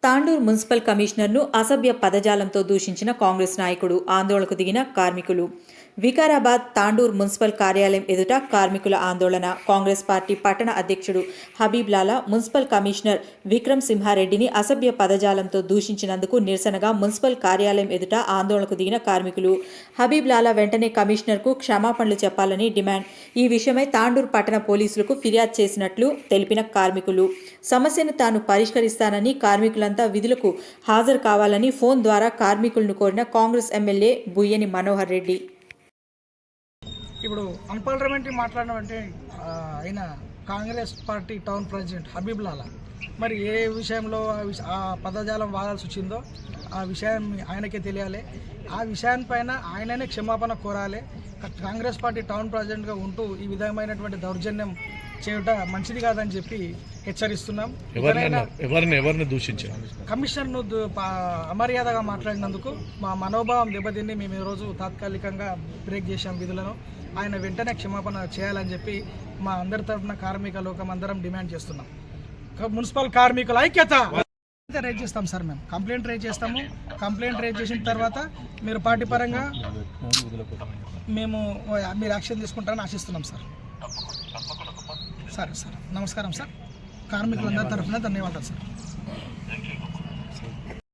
Tandur municipal కమిషనర్ను అసభ్య పదజాలంతో దూషించిన కాంగ్రెస్ నాయకుడు ఆందోళనకు దిగిన కార్మికులు. వికారాబాద్ తాండూరు మున్సిపల్ కార్యాలయం ఎదుట కార్మికుల ఆందోళన. కాంగ్రెస్ పార్టీ పట్టణ అధ్యక్షుడు హబీబ్ లాలా మున్సిపల్ కమిషనర్ విక్రమ్ సింహారెడ్డిని అసభ్య పదజాలంతో దూషించినందుకు నిరసనగా మున్సిపల్ కార్యాలయం ఎదుట ఆందోళనకు దిగిన కార్మికులు. హబీబ్ లాలా వెంటనే కమిషనర్కు క్షమాపణలు చెప్పాలని డిమాండ్. ఈ విషయమై తాండూరు పట్టణ పోలీసులకు ఫిర్యాదు చేసినట్లు తెలిపిన కార్మికులు. సమస్యను తాను పరిష్కరిస్తానని, కార్మికులంతా విధులకు హాజరు కావాలని ఫోన్ ద్వారా కార్మికులను కోరిన కాంగ్రెస్ ఎమ్మెల్యే బుయ్యని మనోహర్ రెడ్డి. ఇప్పుడు అన్పార్లమెంటరీ మాట్లాడడం ఆయన Congress party town president Habib Lala మరి ఏ విషయంలో ఆ పదజాలం వాడాల్సి వచ్చిందో ఆ విషయం ఆయనకే తెలియాలి. ఆ విషయానిపైన ఆయననే క్షమాపణ కోరాలి. కాంగ్రెస్ పార్టీ టౌన్ ప్రెసిడెంట్గా ఉంటూ ఈ విధమైనటువంటి దౌర్జన్యం చేయట మంచిది కాదని చెప్పి హెచ్చరిస్తున్నాం. ఎవరిని దూషించారు? కమిషనర్ను అమర్యాదగా మాట్లాడినందుకు మా మనోభావం దెబ్బతిని మేము ఈరోజు తాత్కాలికంగా బ్రేక్ చేశాం విధులను. ఆయన వెంటనే క్షమాపణ చేయాలని చెప్పి మా అందరి తరఫున కార్మిక లోకం అందరం డిమాండ్ చేస్తున్నాం. మున్సిపల్ కార్మికుల ఐక్యత రేజ్ చేస్తాం సార్. మేము కంప్లైంట్ రేజ్ చేస్తాము. కంప్లైంట్ రేజ్ చేసిన తర్వాత మీరు పార్టీ పరంగా మీరు యాక్షన్ తీసుకుంటారని ఆశిస్తున్నాం సార్. సరే సార్, నమస్కారం సార్. కార్మికులందరి తరఫున ధన్యవాదాలు సార్.